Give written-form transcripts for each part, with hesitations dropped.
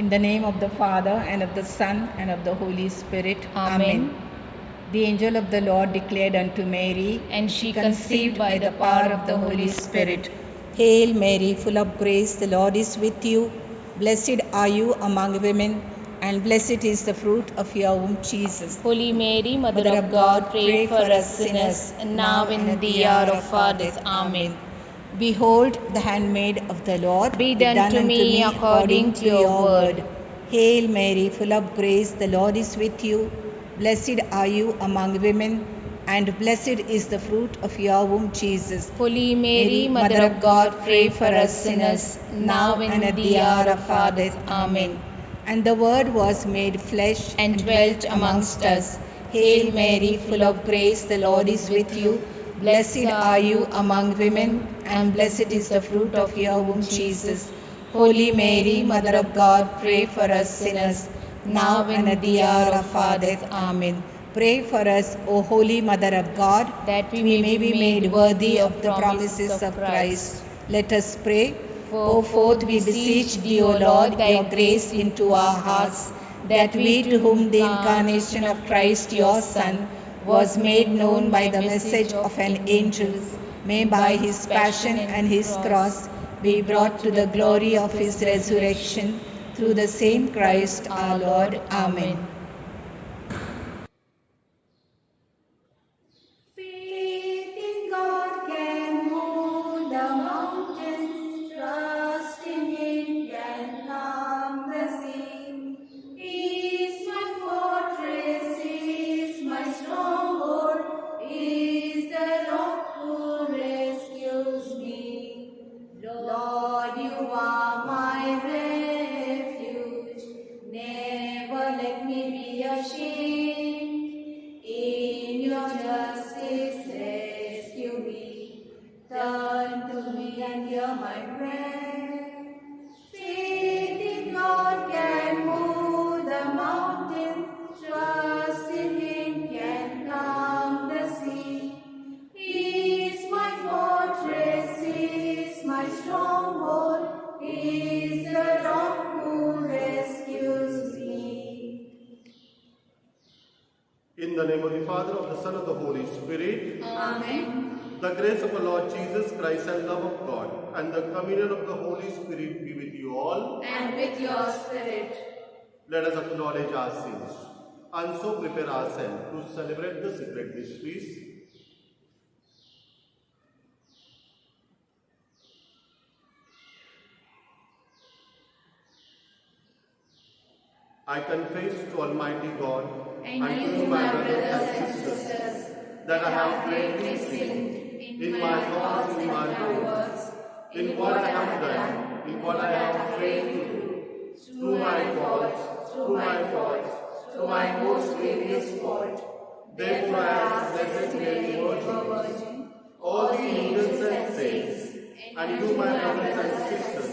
In the name of the Father, and of the Son, and of the Holy Spirit. Amen. The angel of the Lord declared unto Mary, And she conceived by the power of the Holy Spirit. Hail Mary, full of grace, the Lord is with you. Blessed are you among women, and blessed is the fruit of your womb, Jesus. Holy Mary, Mother of God, pray for us sinners, and now in the hour of our death. Amen. Behold, the handmaid of the Lord, Be done to me according to your word. Hail Mary, full of grace, the Lord is with you. Blessed are you among women, and blessed is the fruit of your womb, Jesus. Holy Mary, Mother of God, pray for us sinners, now and at the hour of our death. Amen. And the Word was made flesh And dwelt amongst us. Hail Mary, full of grace, the Lord is with you. Blessed are you among women, and blessed is the fruit of your womb, Jesus. Holy Mary, Mother of God, pray for us sinners, now and at the hour of our death. Amen. Pray for us, O Holy Mother of God, that we may be made worthy of the promises of Christ. Let us pray. Pour forth, we beseech thee, O Lord, your grace into our hearts, that we, to whom the incarnation of Christ your Son was made known by the message of an angel, may by his passion and his cross be brought to the glory of his resurrection, through the same Christ our Lord. Amen. Faith in God can move the mountains, trust in Him can calm the sea. He is my fortress, He is my stronghold, He is the rock who rescues me. Lord, you are my refuge, never let me be ashamed. In your justice rescue me, turn to me and hear my prayer. Faith in God can move the mountain, trust in Him can calm the sea. He is my fortress, He is my stronghold, He is the rock who rescues me. In the name of the Father, of the Son, of the Holy Spirit. Amen. The grace of our Lord Jesus Christ and love of God and the communion of the Holy Spirit be with you all. And with your spirit. Let us acknowledge our sins and so prepare ourselves to celebrate the sacred mysteries. I confess to Almighty God And to you, my brothers and sisters, that I have greatly sinned in my thoughts, in my words, in what I have done, in what I have failed to do, through my faults, through my most grievous fault. Therefore I ask Blessed Mary, Virgin, all the angels and saints, and you, my brothers and sisters,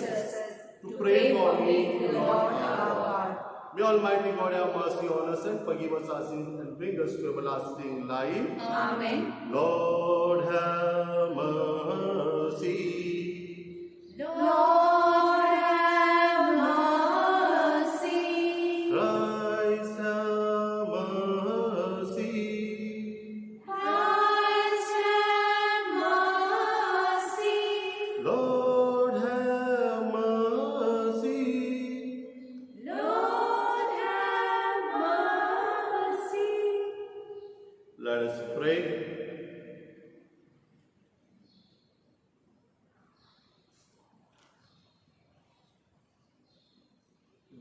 to pray for me to the Lord our God. May Almighty God have mercy on us and forgive us our sins and bring us to everlasting life. Amen. Lord have mercy. Lord have mercy. Christ have mercy. Christ have mercy. Lord have mercy. Lord have mercy. Let us pray.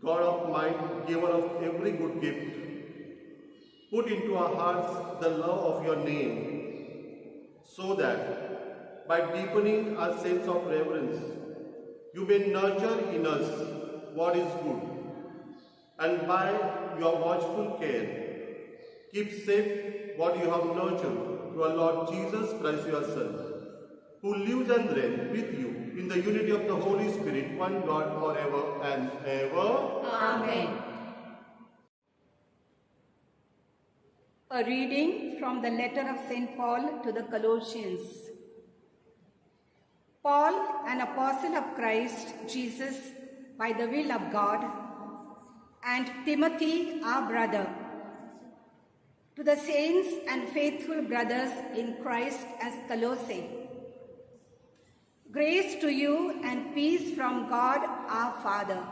God of might, giver of every good gift, put into our hearts the love of your name, so that by deepening our sense of reverence, you may nurture in us what is good, and by your watchful care, keep safe what you have nurtured through our Lord Jesus Christ, your Son, who lives and reigns with you in the unity of the Holy Spirit, one God, forever and ever. Amen. A reading from the letter of St. Paul to the Colossians. Paul, an apostle of Christ Jesus, by the will of God, and Timothy, our brother, to the saints and faithful brothers in Christ at Colossae. Grace to you and peace from God our Father.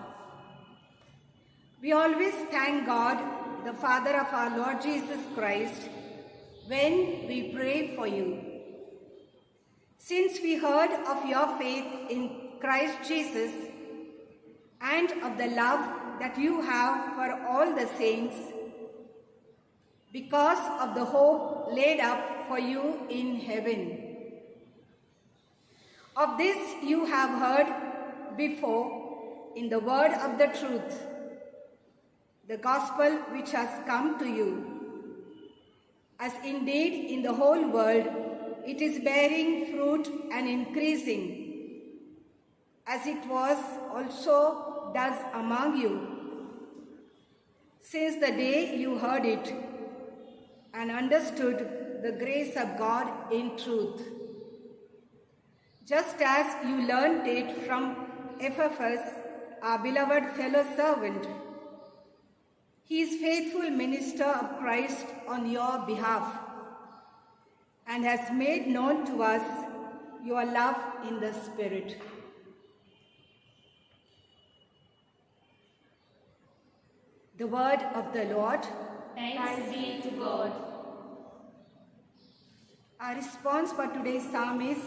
We always thank God, the Father of our Lord Jesus Christ, when we pray for you. Since we heard of your faith in Christ Jesus and of the love that you have for all the saints, because of the hope laid up for you in heaven. Of this you have heard before in the word of the truth, the gospel which has come to you, as indeed in the whole world it is bearing fruit and increasing, as it was also thus among you, since the day you heard it and understood the grace of God in truth. Just as you learned it from Epaphras, our beloved fellow servant. He is faithful minister of Christ on your behalf and has made known to us your love in the Spirit. The word of the Lord. Thanks be to God. Our response for today's psalm is,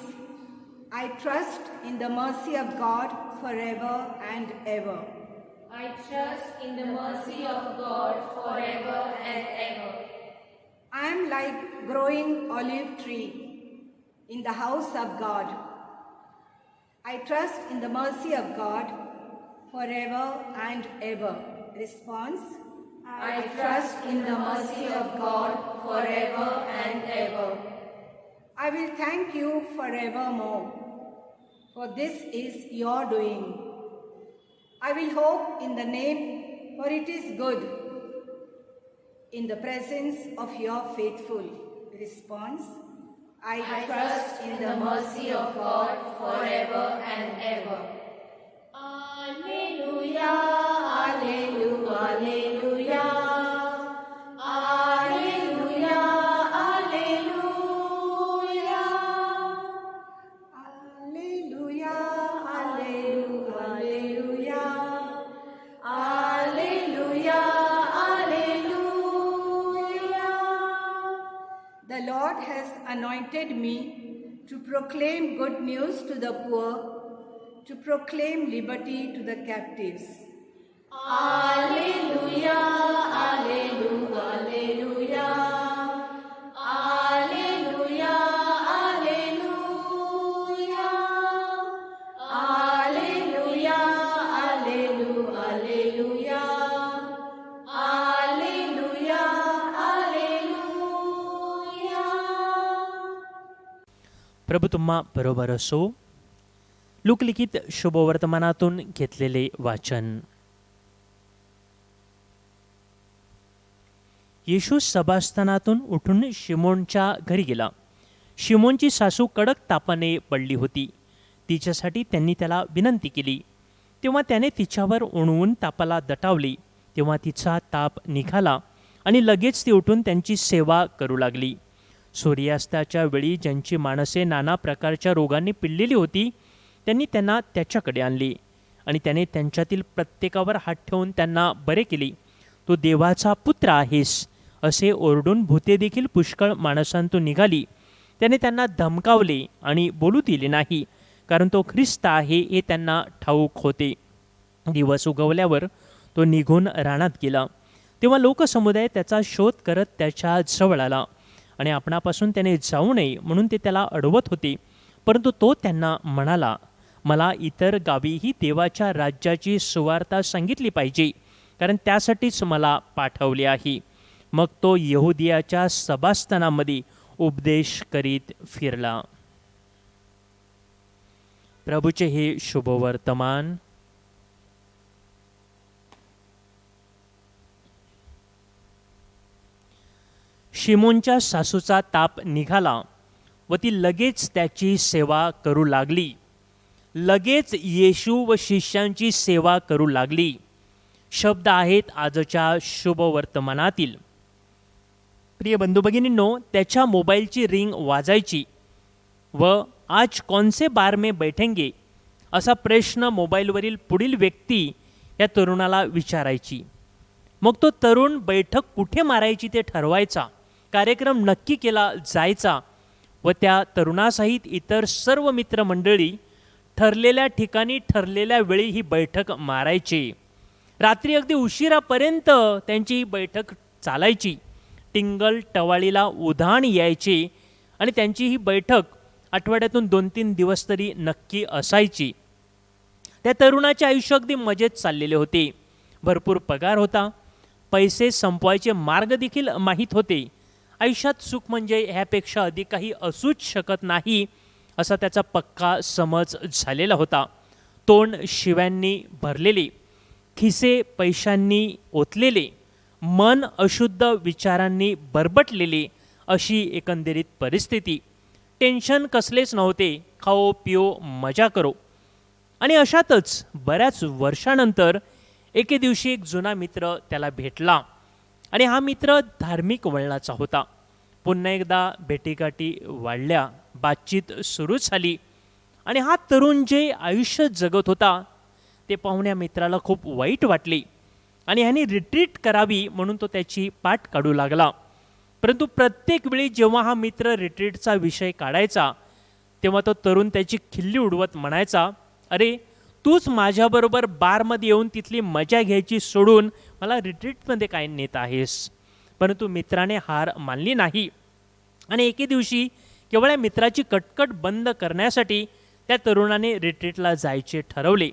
I trust in the mercy of God forever and ever. I trust in the mercy of God forever and ever. I am like growing olive tree in the house of God. I trust in the mercy of God forever and ever. Response. I trust in the mercy of God forever and ever. I will thank you forevermore, for this is your doing. I will hope in the name, for it is good, in the presence of your faithful. Response. I trust in the mercy of God forever and ever. Alleluia, alleluia, alleluia. Alleluia, alleluia. Alleluia, alleluia, alleluia. Alleluia, alleluia. The Lord has anointed me to proclaim good news to the poor, to proclaim liberty to the captives. Alleluia, alleluia, alleluia. Alleluia, alleluia. Alleluia, alleluia, alleluia. Alleluia, alleluia. प्रभू तुम्हा बरोबर असो. लोकलिखित शुभवर्तमानातून घेतलेले वाचन. येशू सभास्थानातून उठून शिमोनच्या घरी गेला. शिमोनची सासू कडक तापाने पडली होती. तिच्यासाठी त्यांनी त्याला विनंती केली. तेव्हा त्याने तिच्यावर ओणवून तापाला दटावली. तेव्हा तिचा ताप निघाला आणि लगेच ती उठून त्यांची सेवा करू लागली. सूर्यास्ताच्या वेळी ज्यांची माणसे नाना प्रकारच्या रोगांनी पिळलेली होती, त्यांनी त्यांना त्याच्याकडे आणली आणि त्याने त्यांच्यातील प्रत्येकावर हात ठेवून त्यांना बरे केले. तू देवाचा पुत्र आहेस असे ओरडून भूते देखील पुष्कळ माणसांतून निघाली. त्याने त्यांना धमकावले आणि बोलू दिले नाही, कारण तो ख्रिस्त आहे हे त्यांना ठाऊक होते. दिवस उगवल्यावर तो निघून रानात गेला. तेव्हा लोकसमुदाय त्याचा शोध करत त्याच्या जवळ आला आणि आपणापासून त्याने जाऊ नये म्हणून ते त्याला अडवत होते. परंतु तो त्यांना म्हणाला, मला इतर गावीही देवाच्या राज्याची सुवार्ता सांगितली पाहिजे, कारण त्यासाठीच मला पाठवले आहे. मग तो यहुदियाच्या सभास्थानामध्ये उपदेश करीत फिरला. प्रभूचे हे शुभवर्तमान. शिमोनच्या सासूचा ताप निघाला व ती लगेच त्याची सेवा करू लागली. लगेच येशू व शिष्यांची सेवा करू लागली. शब्द आहेत आजच्या शुभ वर्तमानातील. प्रिय बंधू भगिनींनो, त्याच्या मोबाईलची रिंग वाजायची व आज कौन से बार में बैठेंगे असा प्रश्न मोबाईलवरील पुढील व्यक्ती या तरुणाला विचारायची. मग तो तरुण बैठक कुठे मारायची ते ठरवायचा, कार्यक्रम नक्की केला जायचा व त्या तरुणासहित इतर सर्व मित्रमंडळी ठरलेल्या ठिकाणी ठरलेल्या वेळी ही बैठक मारायची. रात्री अगदी उशिरापर्यंत त्यांची ही बैठक चालायची. टिंगल टवाळीला उधाण यायचे आणि त्यांची ही बैठक आठवड्यातून 2-3 दिवस तरी नक्की असायची. त्या तरुणाचे आयुष्य अगदी मजेत चाललेले होते. भरपूर पगार होता, पैसे संपवायचे मार्ग देखील माहीत होते. आयुष्यात सुख म्हणजे ह्यापेक्षा अधिक काही असूच शकत नाही असा त्याचा पक्का समज झालेला होता. तोंड शिव्यांनी भरलेले, खिसे पैशांनी ओतलेले, मन अशुद्ध विचारांनी बरबटलेले अशी एकंदरीत परिस्थिती. टेन्शन कसलेच नव्हते, खाओ पिओ मजा करो. आणि अशातच बऱ्याच वर्षानंतर एके दिवशी एक जुना मित्र त्याला भेटला आणि हा मित्र धार्मिक वळणाचा होता. पुन्हा एकदा भेटीगाठी वाढल्या, बातचीत सुरू झाली आणि हा तरुण जे आयुष्य जगत होता ते पाहून या मित्राला खूप वाईट वाटले आणि ह्याने रिट्रीट करावी म्हणून तो त्याची पाठ काढू लागला. परंतु प्रत्येक वेळी जेव्हा हा मित्र रिट्रीटचा विषय काढायचा तेव्हा तो तरुण त्याची खिल्ली उडवत म्हणायचा, अरे तूच माझ्याबरोबर बारमध्ये येऊन तिथली मजा घ्यायची सोडून मला रिट्रीटमध्ये काय नेत आहेस. परंतु मित्राने हार मानली नाही आणि एके दिवशी केवळ या मित्राची कटकट बंद करण्यासाठी त्या तरुणाने रिट्रीटला जायचे ठरवले.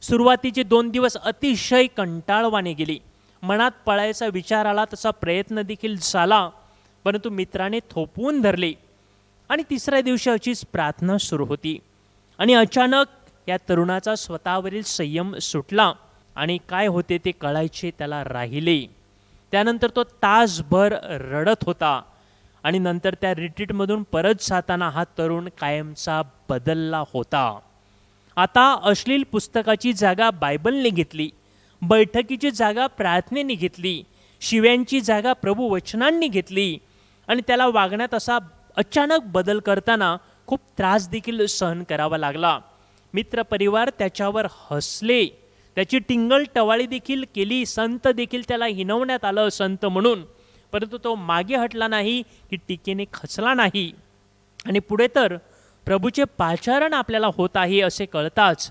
सुरुवातीचे 2 दिवस अतिशय कंटाळवाणे गेले. मनात पळायचा विचार आला तसा प्रयत्न देखील झाला, परंतु मित्राने थोपवून धरले आणि तिसऱ्या दिवशी अशीच प्रार्थना सुरू होती आणि अचानक या तरुणाचा स्वतःवरील संयम सुटला आणि काय होते ते कळायचे त्याला राहिले. त्यानंतर तो तासभर रडत होता आणि नंतर त्या रिट्रीटमधून परत जाताना हा तरुण कायमचा बदलला होता. आता अश्लील पुस्तकाची जागा बायबलने घेतली, बैठकीची जागा प्रार्थनेने घेतली, शिव्यांची जागा प्रभू वचनांनी घेतली आणि त्याला वागण्यात असा अचानक बदल करताना खूप त्रास देखील सहन करावा लागला. मित्रपरिवार त्याच्यावर हसले, त्याची टिंगल टवाळी देखील केली, संत देखील त्याला हिणवण्यात आलं संत म्हणून, परंतु तो मागे हटला नाही, की टीकेने खचला नाही. आणि पुढे तर प्रभूचे पाचारण आपल्याला होत आहे असे कळताच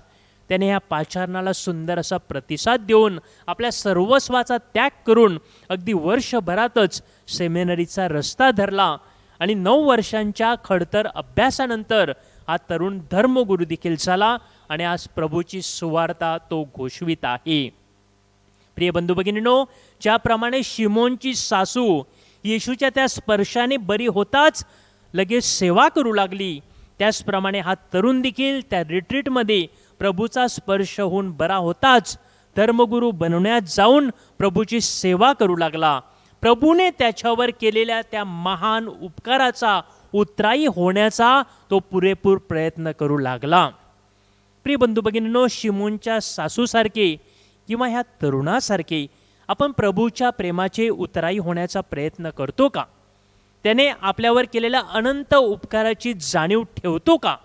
त्याने ह्या पाचारणाला सुंदर असा प्रतिसाद देऊन आपल्या सर्वस्वाचा त्याग करून अगदी वर्षभरातच सेमिनरीचा रस्ता धरला आणि 9 वर्षांच्या खडतर अभ्यासानंतर हा तरुण धर्मगुरू देखील झाला आणि आज प्रभूची सुवार्ता तो घोषवित आहे. प्रिय बंधू भगिनींनो, ज्याप्रमाणे शिमोनची सासू येशूच्या त्या स्पर्शाने बरी होताच लगेच सेवा करू लागली, त्याचप्रमाणे हा तरुण देखील त्या रिट्रीटमध्ये प्रभूचा स्पर्श होऊन बरा होताच धर्मगुरू बनवण्यात जाऊन प्रभूची सेवा करू लागला. प्रभूने त्याच्यावर केलेल्या त्या महान उपकाराचा उत्तराई होण्याचा तो पुरेपूर प्रयत्न करू लागला. प्रिय बंधू भगिनींनो, शिमोनच्या सासूसारखे किंवा ह्या तरुणासारखे आपण प्रभूच्या प्रेमाचे उत्तराई होण्याचा प्रयत्न करतो का? त्याने आपल्यावर केलेल्या अनंत उपकाराची जाणीव ठेवतो का?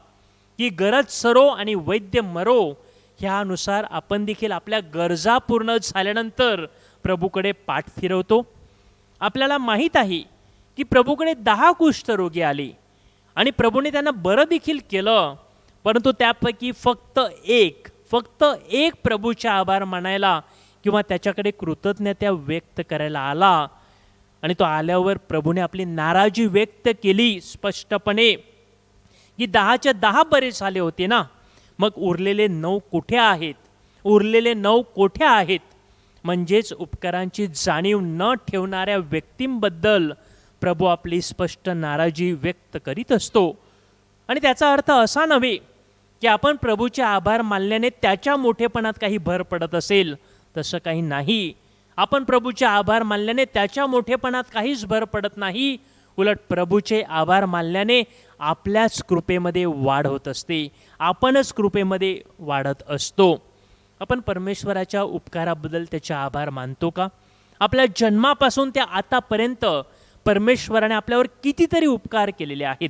की गरज सरो आणि वैद्य मरो ह्यानुसार आपण देखील आपल्या गरजा पूर्ण झाल्यानंतर प्रभूकडे पाठ फिरवतो? आपल्याला माहीत आहे की प्रभूकडे 10 कुष्ठरोगी आले आणि प्रभूने त्यांना बरं देखील केलं, परंतु त्यापैकी फक्त एक प्रभूचे आभार मानायला किंवा त्याच्याकडे कृतज्ञता व्यक्त करायला आला आणि तो आल्यावर प्रभूने आपली नाराजी व्यक्त केली स्पष्टपणे की 10च्या 10 बरे झाले होते ना, मग उरलेले 9 कुठे आहेत? उरलेले 9 कोठे आहेत? म्हणजेच उपकारांची जाणीव न ठेवणाऱ्या व्यक्तींबद्दल प्रभू आपली स्पष्ट नाराजी व्यक्त करीत असतो. आणि त्याचा अर्थ असा नव्हे की आपण प्रभूचे आभार मानल्याने त्याच्या मोठेपणात काही भर पडत असेल, तसं काही नाही. आपण प्रभूचे आभार मानल्याने त्याच्या मोठेपणात काहीच भर पडत नाही. उलट प्रभूचे आभार मानल्याने आपल्याच कृपेमध्ये वाढ होत असते, आपणच कृपेमध्ये वाढत असतो. आपण परमेश्वराच्या उपकाराबद्दल त्याचे आभार मानतो का? आपल्या जन्मापासून ते आतापर्यंत परमेश्वराने आपल्यावर कितीतरी उपकार केलेले आहेत.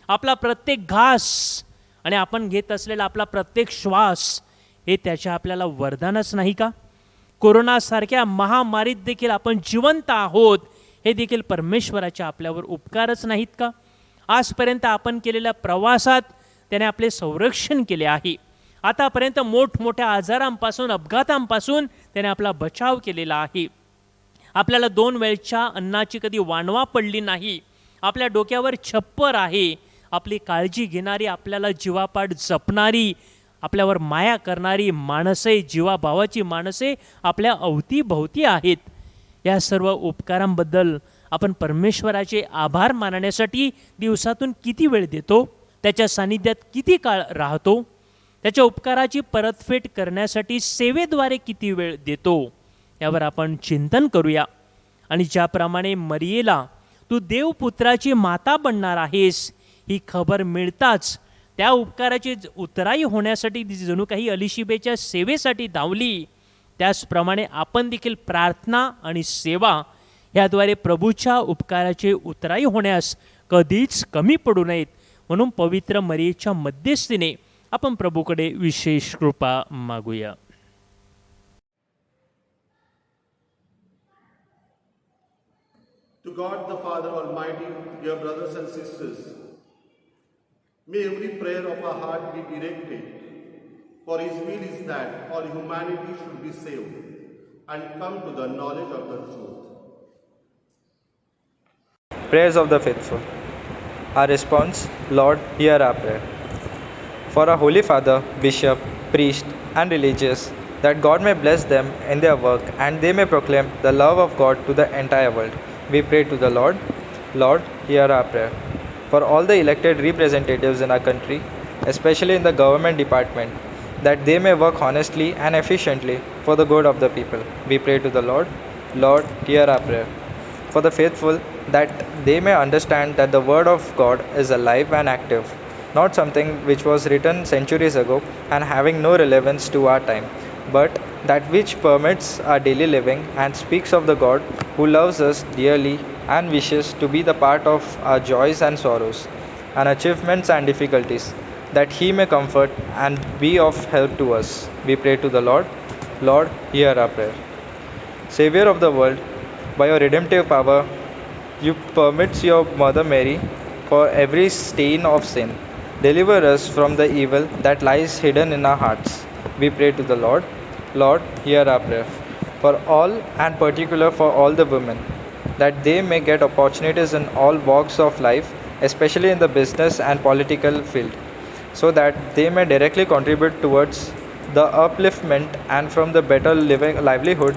आपला प्रत्येक घास आणि आपण घेत असलेला आपला प्रत्येक श्वास हे त्याच्या आपल्याला वरदानच नाही का? कोरोनासारख्या महामारीत देखील आपण जिवंत आहोत, हे देखील परमेश्वराचे आपल्यावर उपकारच नाहीत का? आजपर्यंत आपण केलेल्या प्रवासात त्याने आपले संरक्षण केले आहे. आतापर्यंत मोठमोठ्या आजारांपासून, अपघातांपासून त्याने आपला बचाव केलेला आहे. आपल्याला 2 वेळच्या अन्नाची कधी वानवा पडली नाही. आपल्या डोक्यावर छप्पर आहे. आपली काळजी घेणारी, आपल्याला जीवापाड जपणारी, आपल्यावर माया करणारी माणसे, जीवाभावाची माणसे आपल्या अवतीभोवती आहेत. या सर्व उपकारांबद्दल आपण परमेश्वराचे आभार मानण्यासाठी दिवसातून किती वेळ देतो? त्याच्या सानिध्यात किती काळ राहतो? त्याच्या उपकाराची परतफेड करण्यासाठी सेवेद्वारे किती वेळ देतो? यावर आपण चिंतन करूया. आणि ज्याप्रमाणे मरियेला तू देवपुत्राची माता बनणार आहेस ही खबर मिळताच त्या उपकाराची उतराई होण्यासाठी जणू काही अलिशिबेच्या सेवेसाठी धावली, त्याचप्रमाणे आपण देखील प्रार्थना आणि सेवा याद्वारे प्रभूच्या उपकाराचे उतराई होण्यास कधीच कमी पडू नयेत. म्हणून पवित्र मरियेच्या मध्यस्थीने आपण प्रभूकडे विशेष कृपा मागूया. To God the Father Almighty, dear brothers and sisters, may every prayer of our heart be directed, for His will is that all humanity should be saved and come to the knowledge of the truth. Prayers of the faithful. Our response: Lord, hear our prayer. For our Holy Father, Bishop, Priest, and religious, that God may bless them in their work and they may proclaim the love of God to the entire world, we pray to the Lord. Lord, hear our prayer. For all the elected representatives in our country, especially in the government department, that they may work honestly and efficiently for the good of the people, we pray to the Lord. Lord, hear our prayer. For the faithful, that they may understand that the word of God is alive and active, not something which was written centuries ago and having no relevance to our time, but that which permits our daily living and speaks of the God who loves us dearly and wishes to be the part of our joys and sorrows, and achievements and difficulties, that He may comfort and be of help to us. We pray to the Lord. Lord, hear our prayer. Savior of the world, by your redemptive power, you permits your Mother Mary for every stain of sin. Deliver us from the evil that lies hidden in our hearts. We pray to the Lord. Lord, hear our prayer. For all, and particular for all the women, that they may get opportunities in all walks of life, especially in the business and political field, so that they may directly contribute towards the upliftment and from the better livelihood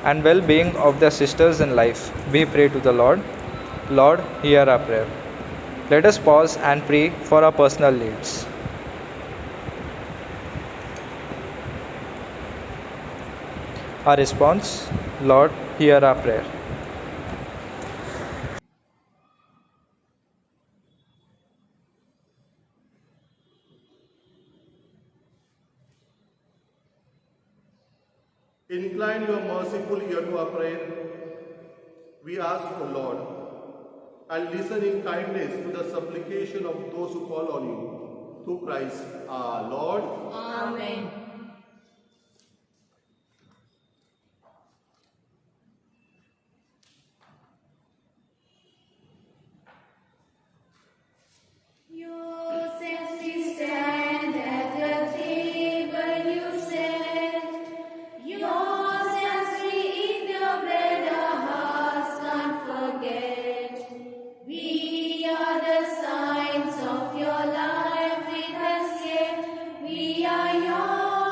and well-being of their sisters in life. We pray to the Lord. Lord, hear our prayer. Let us pause and pray for our personal needs. Our response: Lord, hear our prayer. Incline your merciful ear to our prayer, we ask, O Lord, and listen in kindness to the supplication of those who call on you. Through Christ our Lord. Amen. We are yours.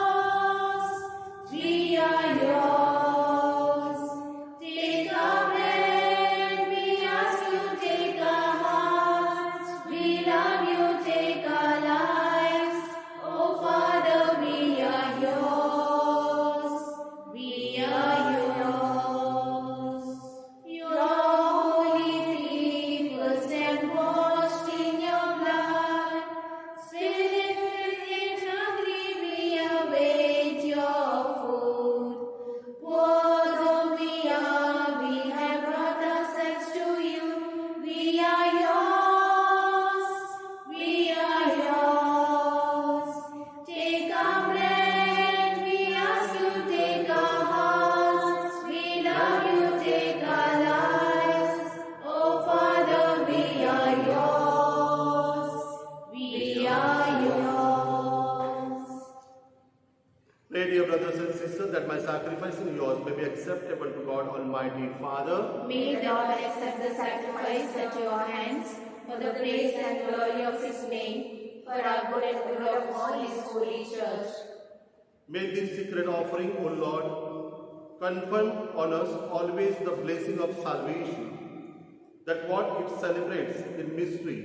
my sacrifice and yours may be acceptable to God Almighty Father. May the Lord accept the sacrifice at your hands for the praise and glory of his name, for our good and good of all his holy church. May this secret offering, O Lord, confirm on us always the blessing of salvation, that what it celebrates in mystery,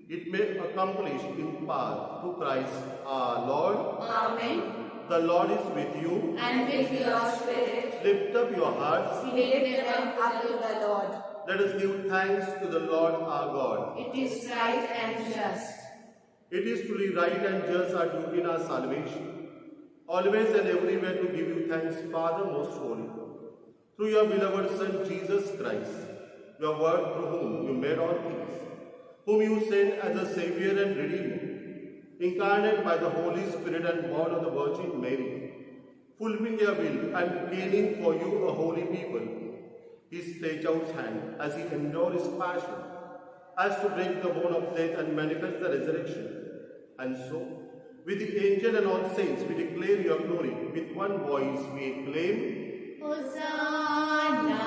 it may accomplish in power through Christ our Lord. Amen. The Lord is with you. And with your spirit. Lift up your hearts. We lift them up to the Lord. Let us give thanks to the Lord our God. It is right and just. It is truly right and just our duty in our salvation, always and everywhere to give you thanks, Father most holy, through your beloved Son Jesus Christ, your word through whom you made all things, whom you sent as a Savior and Redeemer, incarnate by the Holy Spirit and born of the Virgin Mary, fulfilling your will and gaining for you a holy people. He stretched out his hand as he endured his passion, as to break the bone of death and manifest the resurrection. And so, with the angel and all saints, we declare your glory. With one voice we acclaim, Hosanna,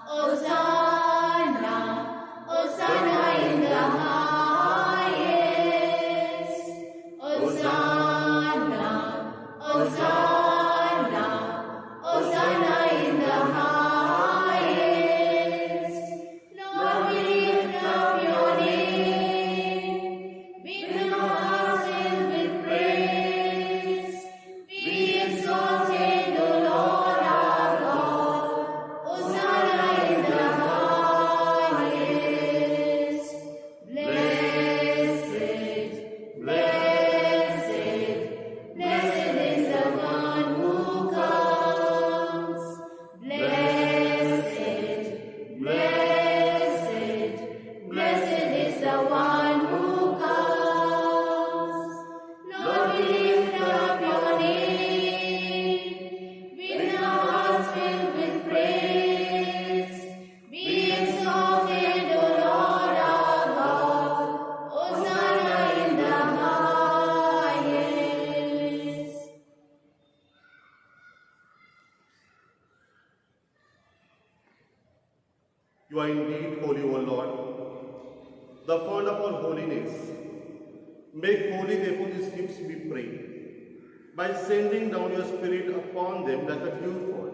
Hosanna, Hosanna in the highest. Hosanna, Hosanna, Hosanna in the highest. Lord, we lift up your name. With our hearts filled with praise, we exalted, O Lord our God. Hosanna in the highest. Blessed, blessed, blessed is the one who comes. Blessed, blessed, blessed is the one who comes. Lord, we lift up your name. With our hearts filled with praise, be exalted, O Lord our God. Hosanna in the highest. you are indeed holy, O Lord, the fount of all holiness. Make holy therefore these gifts, we pray, by sending down your Spirit upon them like a dewfall,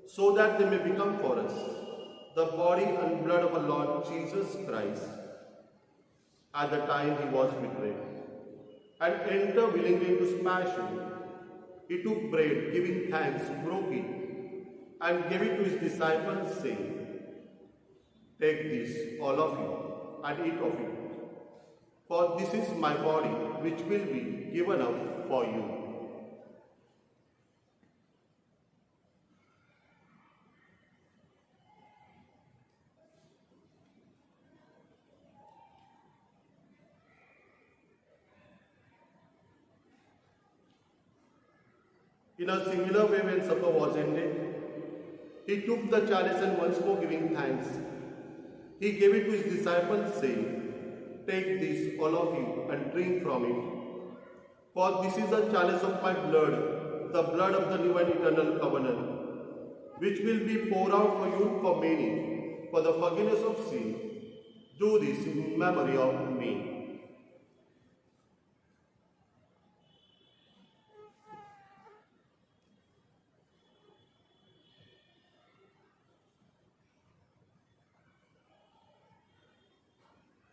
so that they may become for us the body and blood of our Lord Jesus Christ. At the time he was betrayed and entered willingly into his passion, he took bread, giving thanks, broke it, and gave it to his disciples, saying, "Take this, all of you, and eat of it. For this is my body, which will be given up for you." In a similar way, when supper was ended, he took the chalice and once more giving thanks, he gave it to his disciples, saying, "Take this, all of you, and drink from it. For this is the chalice of my blood, the blood of the new and eternal covenant, which will be poured out for you for many, for the forgiveness of sin. Do this in memory of me."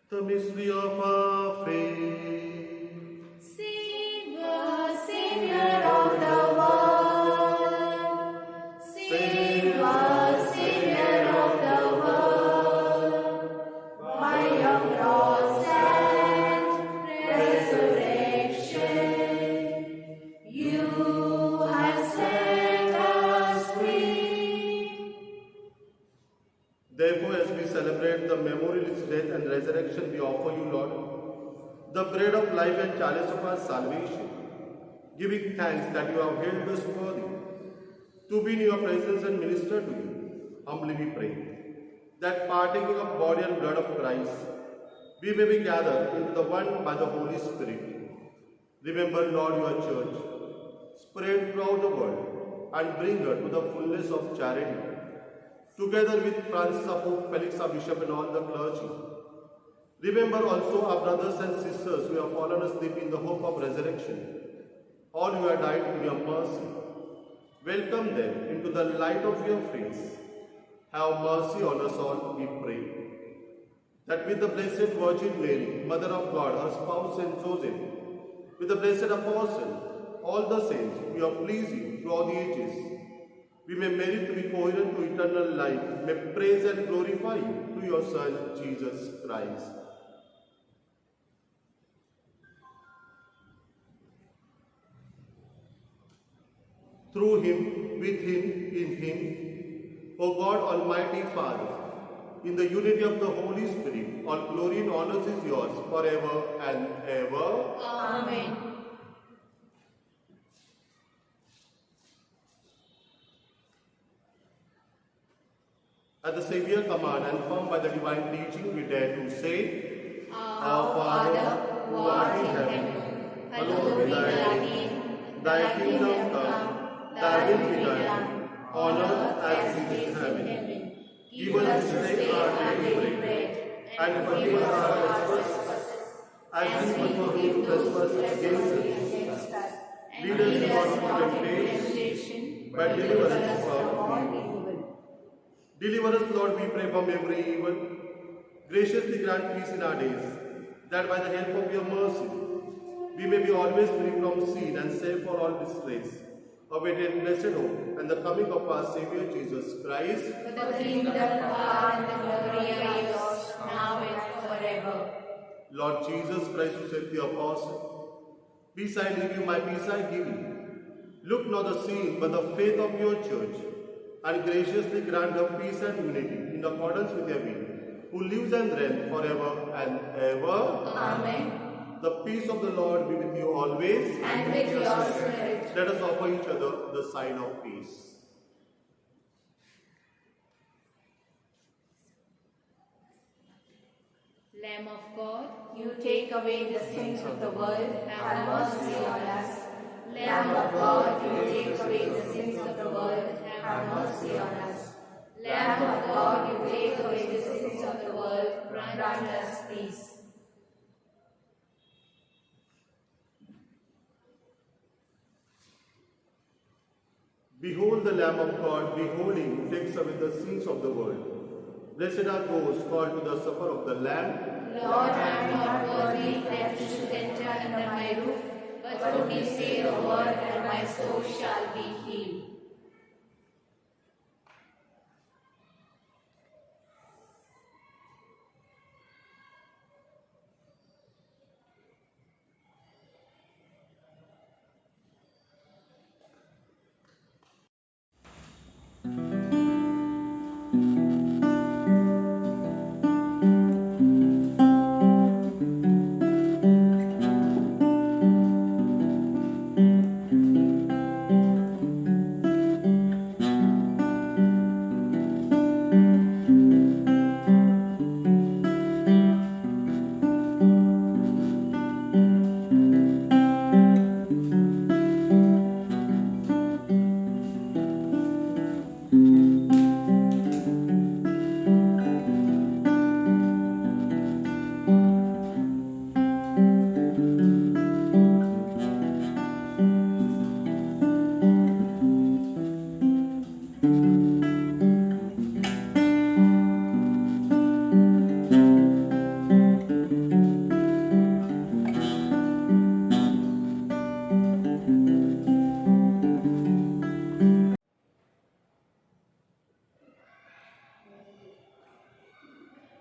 The mystery of our faith. Savior of the world. Save us, Savior of the world. By your cross and resurrection, you have set us free. Therefore, as we celebrate the memorial of his death and resurrection, we offer you, Lord, the bread of life and chalice of our salvation, giving thanks that you have held us worthy to be in your presence and minister to you. Humbly we pray that partaking of body and blood of Christ, we may be gathered into the one by the Holy Spirit. Remember, Lord, your church, spread throughout the world, and bring her to the fullness of charity. Together with Francis our Pope, Felix our Bishop, and all the clergy. Remember also our brothers and sisters who have fallen asleep in the hope of resurrection, all who have died in your mercy. Welcome them into the light of your face. Have mercy on us all, we pray. That with the Blessed Virgin Mary, Mother of God, her spouse Saint Joseph, with the blessed Apostle, all the saints who have pleased you through all the ages, we may merit to be coherent to eternal life, may praise and glorify you through your Son, Jesus Christ. Through him, with him, in him, O God, Almighty Father, in the unity of the Holy Spirit, all glory and honor is yours forever and ever. Amen. At the Saviour command and formed by the divine teaching, we dare to say, Our Father, who art in heaven, hallowed be thy name. Thy kingdom come, thy will be done, on earth as it is in heaven. Give us this day our daily bread, and forgive us our trespasses, as we forgive trespassers against us. Lead us not into temptation, but deliver us from evil. Deliver us, Lord, we pray, from every evil. Graciously grant peace in our days, that by the help of your mercy, we may be always free from sin and safe for all disgrace, awaiting blessed hope and the coming of our Saviour Jesus Christ. For the kingdom, power, and the glory are yours, now and forever. Lord Jesus Christ, who said to the apostle, Peace I leave you, my peace I give you. Look not the sin, but the faith of your church, and graciously grant her peace and unity in accordance with your will, who lives and reigns forever and ever. Amen. The peace of the Lord be with you always. And with your spirit. Let us offer each other the sign of peace. Lamb of God, you take away the sins of the world, have mercy on us. Lamb of God, you take away the sins of the world, have mercy on us. Lamb of God, you take away the sins of the world, grant us peace. Behold the Lamb of God, behold him who takes away the sins of the world. Blessed are those called to the supper of the Lamb. Lord, I am not worthy that you should enter under my roof, but only say the word, and my soul shall be healed.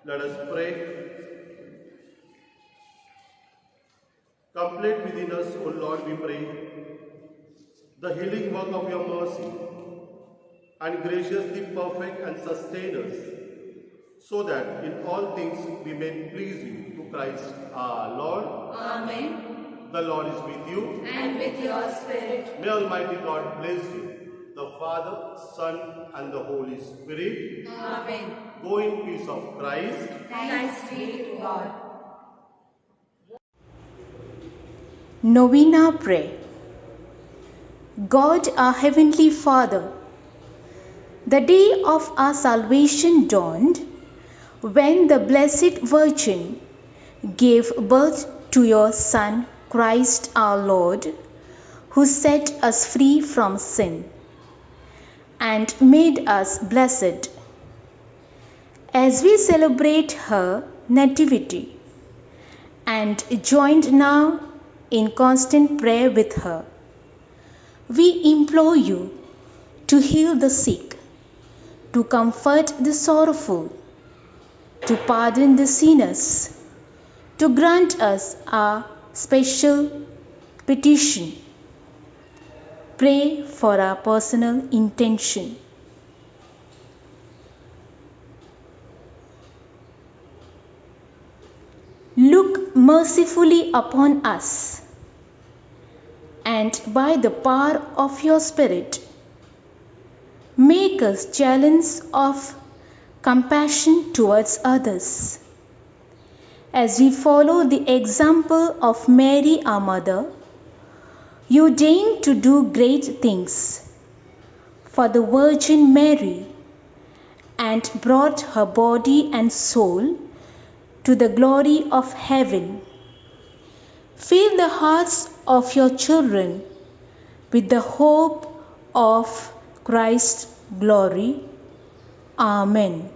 Let us pray. Complete within us, O Lord, we pray, the healing work of your mercy, and graciously perfect and sustain us, so that in all things we may please you through Christ our Lord. Amen. The Lord is with you. And with your spirit. May Almighty God bless you, the Father, Son, and the Holy Spirit. Amen. Go in peace of Christ. Thanks be to God. Novena Prayer. God our Heavenly Father, the day of our salvation dawned when the Blessed Virgin gave birth to your Son, Christ our Lord, who set us free from sin and made us blessed. As we celebrate her nativity and joined now in constant prayer with her, we implore you to heal the sick, to comfort the sorrowful, to pardon the sinners, to grant us our special petition. Pray for our personal intention. Look mercifully upon us, and by the power of your Spirit, make us channels of compassion towards others. As we follow the example of Mary, our mother, you deign to do great things for the Virgin Mary and brought her body and soul to the glory of heaven. Fill the hearts of your children with the hope of Christ's glory. Amen.